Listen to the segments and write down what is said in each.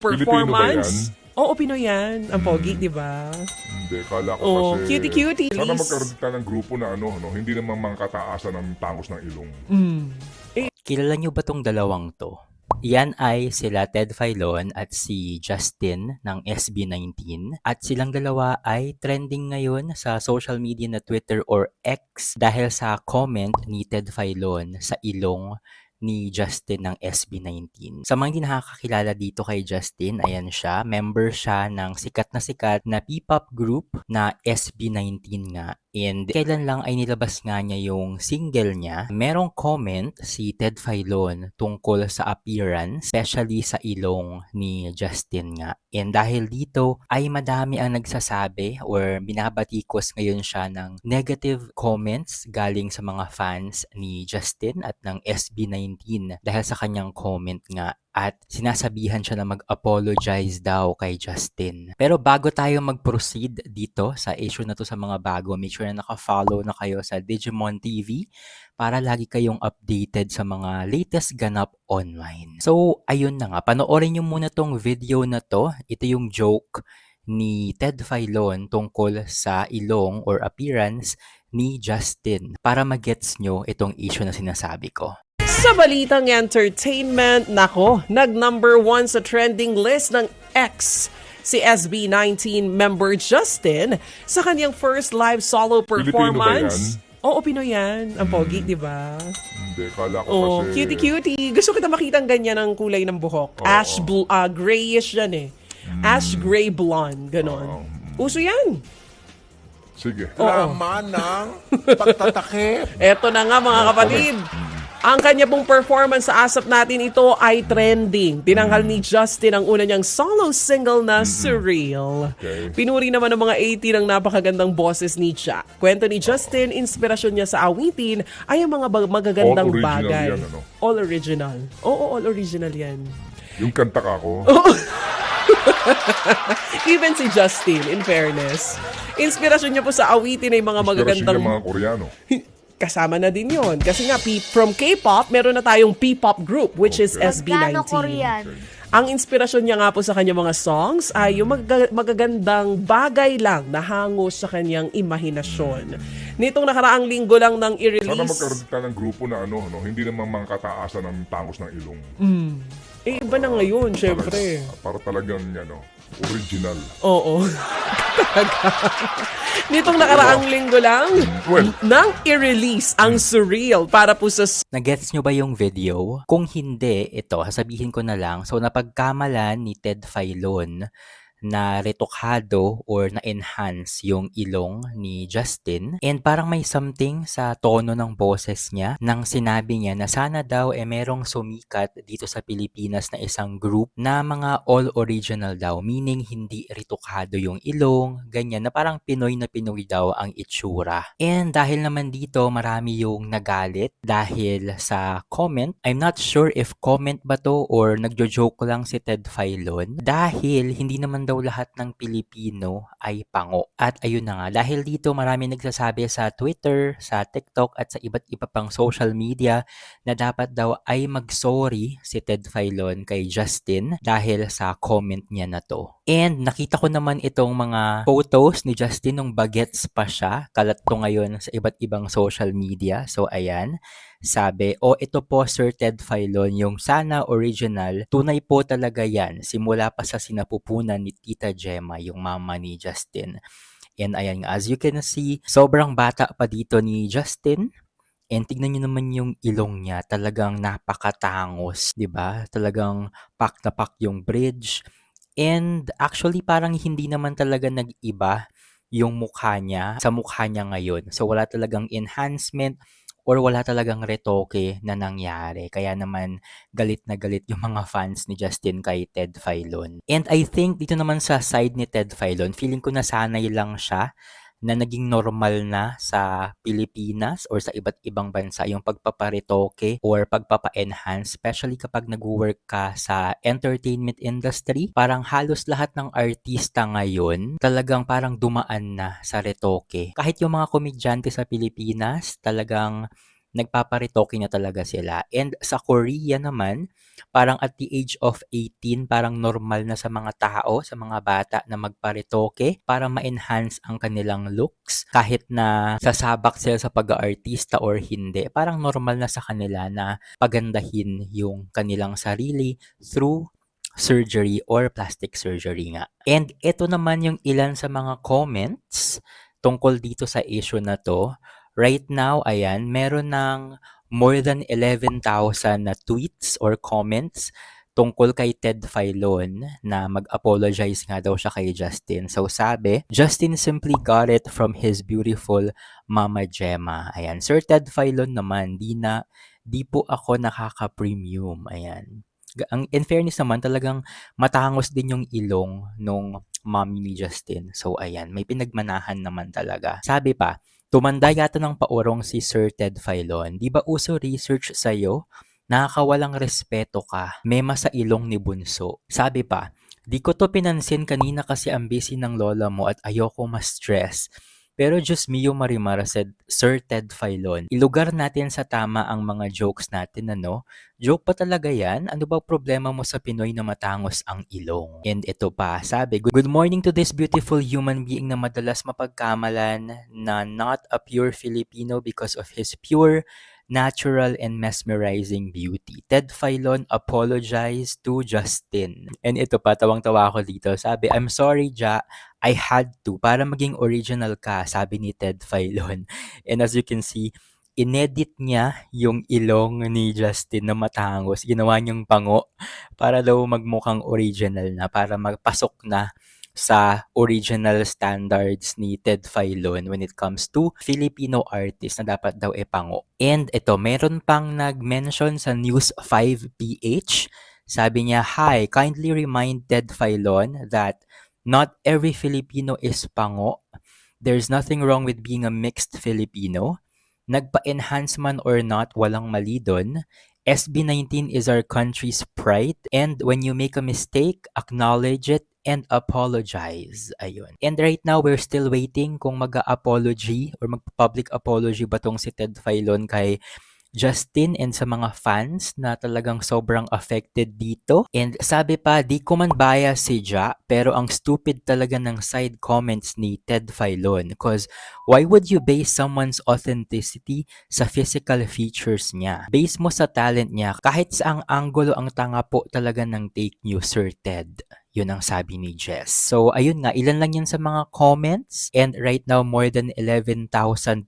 Pilipino ba yan? performance. Oo, Pinoy yan. Ang pogi, di ba? Hindi, kala ko Oh, kasi... cutie-cutie. Sana Please. magkaroon tayo ng grupo na ano, no? Hindi naman mangkataasan ng tangos ng ilong. Kilala niyo ba tong dalawang to? Yan ay sila Ted Filon at si Justin ng SB19 at silang dalawa ay trending ngayon sa social media na Twitter or X dahil sa comment ni Ted Filon sa ilong ni Justin ng SB19. Sa mga hindi nakakakilala dito kay Justin, ayan siya, member siya ng sikat na P-pop group na SB19 nga. And kailan lang ay nilabas nga niya yung single niya, merong comment si Ted Filon tungkol sa appearance, especially sa ilong ni Justin nga. And dahil dito ay madami ang nagsasabi or binabatikos ngayon siya ng negative comments galing sa mga fans ni Justin at ng SB19 dahil sa kanyang comment nga. At sinasabihan siya na mag-apologize daw kay Justin. Pero bago tayo mag-proceed dito sa issue na to sa mga bago, make sure na naka-follow na kayo sa Digimon TV para lagi kayong updated sa mga latest ganap online. So, ayun na nga. Panoorin nyo muna tong video na to. Ito yung joke ni Ted Filon tungkol sa ilong or appearance ni Justin para magets nyo itong issue na sinasabi ko. Sa balitang entertainment, nako, nag-number 1 sa trending list ng X si SB19 member Justin sa kanyang first live solo performance. Oo, Pinoy yan. Ang pogi, di ba? Hindi, kala ko Oh, kasi... cutie-cutie. Gusto kita makitang ganyan ang kulay ng buhok. Oo. Grayish yan eh. Ash gray blonde, ganon. Uso yan. Sige. Laman ng pagtatakip. Eto na nga mga kapatid. Ang kanya pong performance sa asap natin ito ay trending. Tinanghal ni Justin ang una niyang solo single na Surreal. Okay. Pinuri naman ng mga 80 ng napakagandang boses ni Cha. Kwento ni Justin, inspirasyon niya sa awitin ay ang mga magagandang All original bagay. yan, ano? All original. Oo, all original yan. Yung kanta ka ko. Even si Justin, in fairness. Inspirasyon niya po sa awitin ay mga magagandang... Inspirasyon ng mga Koreano. Kasama na din yon. Kasi nga, from K-pop, meron na tayong P-pop group, which is Okay. SB19. Magkano Korean? Ang inspirasyon niya nga po sa kanyang mga songs ay yung magagandang bagay lang na hango sa kanyang imahinasyon. Nitong nakaraang linggo lang nang Sana i-release... magkaroon tayo ng grupo na ano, no? Hindi naman mangkataasan ng tangos ng ilong. iba na ngayon, syempre. Para talagang, ano, original. Oo. Nitong nakaraang linggo lang, Well, nang i-release ang Surreal para po sa Nagets nyo ba yung video? Kung hindi, ito, sasabihin ko na lang. So, napagkamalan ni Ted Filon na retokado or na-enhance yung ilong ni Justin. And parang may something sa tono ng boses niya nang sinabi niya na sana daw merong sumikat dito sa Pilipinas na isang group na mga all original daw. Meaning hindi retokado yung ilong, ganyan na parang Pinoy na Pinoy daw ang itsura. And dahil naman dito marami yung nagalit dahil sa comment. I'm not sure if comment ba to or nagjo-joke lang si Ted Filon dahil hindi naman daw lahat ng Pilipino ay pango. At ayun na nga, dahil dito marami nagsasabi sa Twitter, sa TikTok at sa iba't iba pang social media na dapat daw ay mag-sorry si Ted Filon kay Justin dahil sa comment niya na to. And nakita ko naman itong mga photos ni Justin nung bagets pa siya. Kalat to ngayon sa iba't ibang social media. So ayan. Sabi, ito po Sir Ted Filon, yung sana original, tunay po talaga yan, simula pa sa sinapupunan ni Tita Gemma, yung mama ni Justin. And ayan nga, as you can see, sobrang bata pa dito ni Justin. And tignan nyo naman yung ilong niya, talagang napakatangos, di ba? Talagang pak na pak yung bridge. And actually parang hindi naman talaga nag-iba yung mukha niya sa mukha niya ngayon. So wala talagang enhancement or wala talagang retoke na nangyari. Kaya naman galit na galit yung mga fans ni Justin kay Ted Filon. And I think dito naman sa side ni Ted Filon, feeling ko nasanay lang siya na naging normal na sa Pilipinas or sa iba't ibang bansa yung pagpaparetoke or pagpapa-enhance, especially kapag nag-work ka sa entertainment industry. Parang halos lahat ng artista ngayon talagang parang dumaan na sa retoke. Kahit yung mga komedyante sa Pilipinas, talagang nagpaparitoke na talaga sila. And sa Korea naman, parang at the age of 18, parang normal na sa mga tao, sa mga bata na magparitoke para ma-enhance ang kanilang looks. Kahit na sasabak sila sa pag-aartista or hindi, parang normal na sa kanila na pagandahin yung kanilang sarili through surgery or plastic surgery nga. And ito naman yung ilan sa mga comments tungkol dito sa issue na to. Right now, ayan, meron ng more than 11,000 na tweets or comments tungkol kay Ted Filon na mag-apologize nga daw siya kay Justin. So sabi, Justin simply got it from his beautiful Mama Gemma. Ayan, Sir Ted Filon naman, di po ako nakaka-premium. Ayan. In fairness naman, talagang matangos din yung ilong nung mommy ni Justin. So ayan, may pinagmanahan naman talaga. Sabi pa, tumanda yata ng paurong si Sir Ted Filon. Di ba uso research sa'yo? Nakakawalang respeto ka. Mema sa ilong ni Bunso. Sabi pa, di ko to pinansin kanina kasi ang busy ng lola mo at ayoko ma-stress. Pero Diyos mio Marimar, said Sir Ted Filon, ilugar natin sa tama ang mga jokes natin, ano? Joke pa talaga yan? Ano ba problema mo sa Pinoy na matangos ang ilong? And ito pa, sabi, good morning to this beautiful human being na madalas mapagkamalan na not a pure Filipino because of his pure, natural, and mesmerizing beauty. Ted Filon apologized to Justin. And ito pa, tawang-tawa ako dito. Sabi, I'm sorry, Ja. I had to para maging original ka, sabi ni Ted Filon. And as you can see, inedit niya yung ilong ni Justin na matangos. Ginawa niyang pango para daw magmukhang original na, para magpasok na sa original standards ni Ted Filon when it comes to Filipino artist na dapat daw pango. And ito, meron pang nag-mention sa News 5PH. Sabi niya, hi, kindly remind Ted Filon that not every Filipino is pango. There's nothing wrong with being a mixed Filipino. Nagpa-enhance man or not, walang mali dun. SB19 is our country's pride. And when you make a mistake, acknowledge it and apologize. Ayun. And right now, we're still waiting kung mag-apology or mag-public apology ba tong si Ted Filon kay Justin and sa mga fans na talagang sobrang affected dito. And sabi pa, di ko man bias si Ja, pero ang stupid talaga ng side comments ni Ted Filon. Because why would you base someone's authenticity sa physical features niya? Base mo sa talent niya, kahit sa ang angulo ang tanga po talaga ng take niyo, Sir Ted. Yun ang sabi ni Jess. So, ayun nga, ilan lang yan sa mga comments. And right now, more than 11,000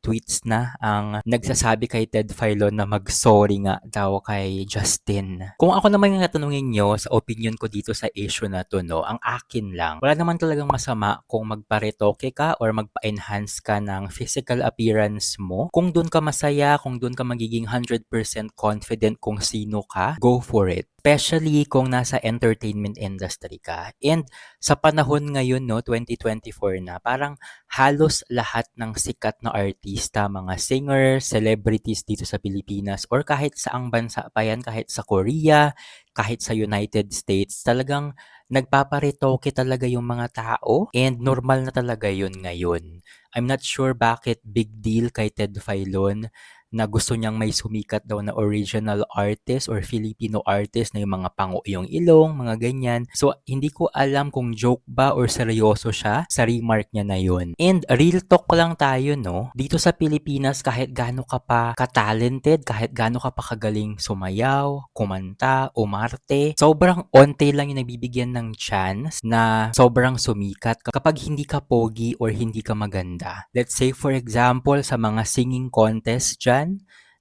tweets na ang nagsasabi kay Ted Filon na mag-sorry nga daw kay Justin. Kung ako naman yung natanungin nyo sa opinion ko dito sa issue na to, no, ang akin lang, wala naman talagang masama kung magparetoke ka or magpa-enhance ka ng physical appearance mo. Kung dun ka masaya, kung dun ka magiging 100% confident kung sino ka, go for it. Especially kung nasa entertainment industry ka. And sa panahon ngayon, no, 2024 na, parang halos lahat ng sikat na artista, mga singers, celebrities dito sa Pilipinas, or kahit saang bansa pa yan, kahit sa Korea, kahit sa United States, talagang nagpaparetoke talaga yung mga tao and normal na talaga yun ngayon. I'm not sure bakit big deal kay Ted Filon na gusto niyang may sumikat daw na original artist or Filipino artist na yung mga pango yung ilong, mga ganyan. So, hindi ko alam kung joke ba or seryoso siya sa remark niya na yun. And real talk lang tayo, no? Dito sa Pilipinas, kahit gaano ka pa ka-talented, kahit gaano ka pa kagaling sumayaw, kumanta, umarte, sobrang onte lang yung nabibigyan ng chance na sobrang sumikat kapag hindi ka pogi or hindi ka maganda. Let's say, for example, sa mga singing contest dyan,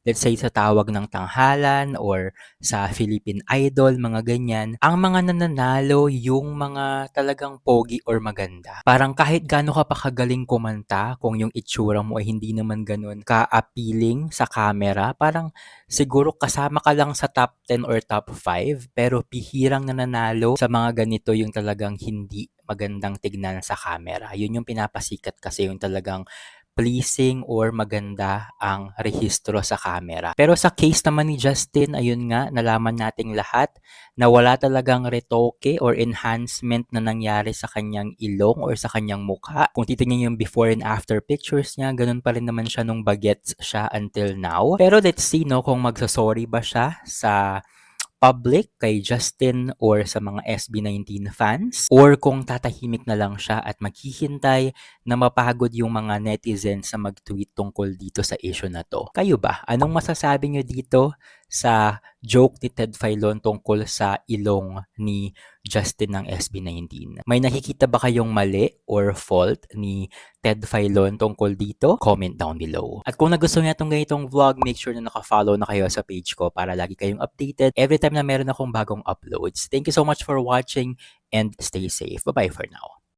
let's say sa tawag ng tanghalan or sa Philippine Idol, mga ganyan, ang mga nananalo yung mga talagang pogi or maganda. Parang kahit gaano ka pa kagaling kumanta, kung yung itsura mo ay hindi naman ganun ka-appealing sa camera, parang siguro kasama ka lang sa top 10 or top 5, pero bihirang nananalo sa mga ganito yung talagang hindi magandang tignan sa camera. Yun yung pinapasikat kasi yung talagang pleasing or maganda ang rehistro sa camera. Pero sa case naman ni Justin, ayun nga, nalaman nating lahat na wala talagang retoke or enhancement na nangyari sa kanyang ilong or sa kanyang mukha. Kung titingnan yung before and after pictures niya, ganun pa rin naman siya nung bagets siya until now. Pero let's see no kung magsasorry ba siya sa public kay Justin or sa mga SB19 fans, or kung tatahimik na lang siya at maghihintay na mapagod yung mga netizens sa mag-tweet tungkol dito sa issue na to. Kayo ba? Anong masasabi nyo dito sa joke ni Ted Filon tungkol sa ilong ni Justin ng SB19? May nakikita ba kayong mali or fault ni Ted Filon tungkol dito? Comment down below. At kung nagustuhan niyo itong ganitong vlog, make sure na naka-follow na kayo sa page ko para lagi kayong updated every time na meron akong bagong uploads. Thank you so much for watching and stay safe. Bye-bye for now.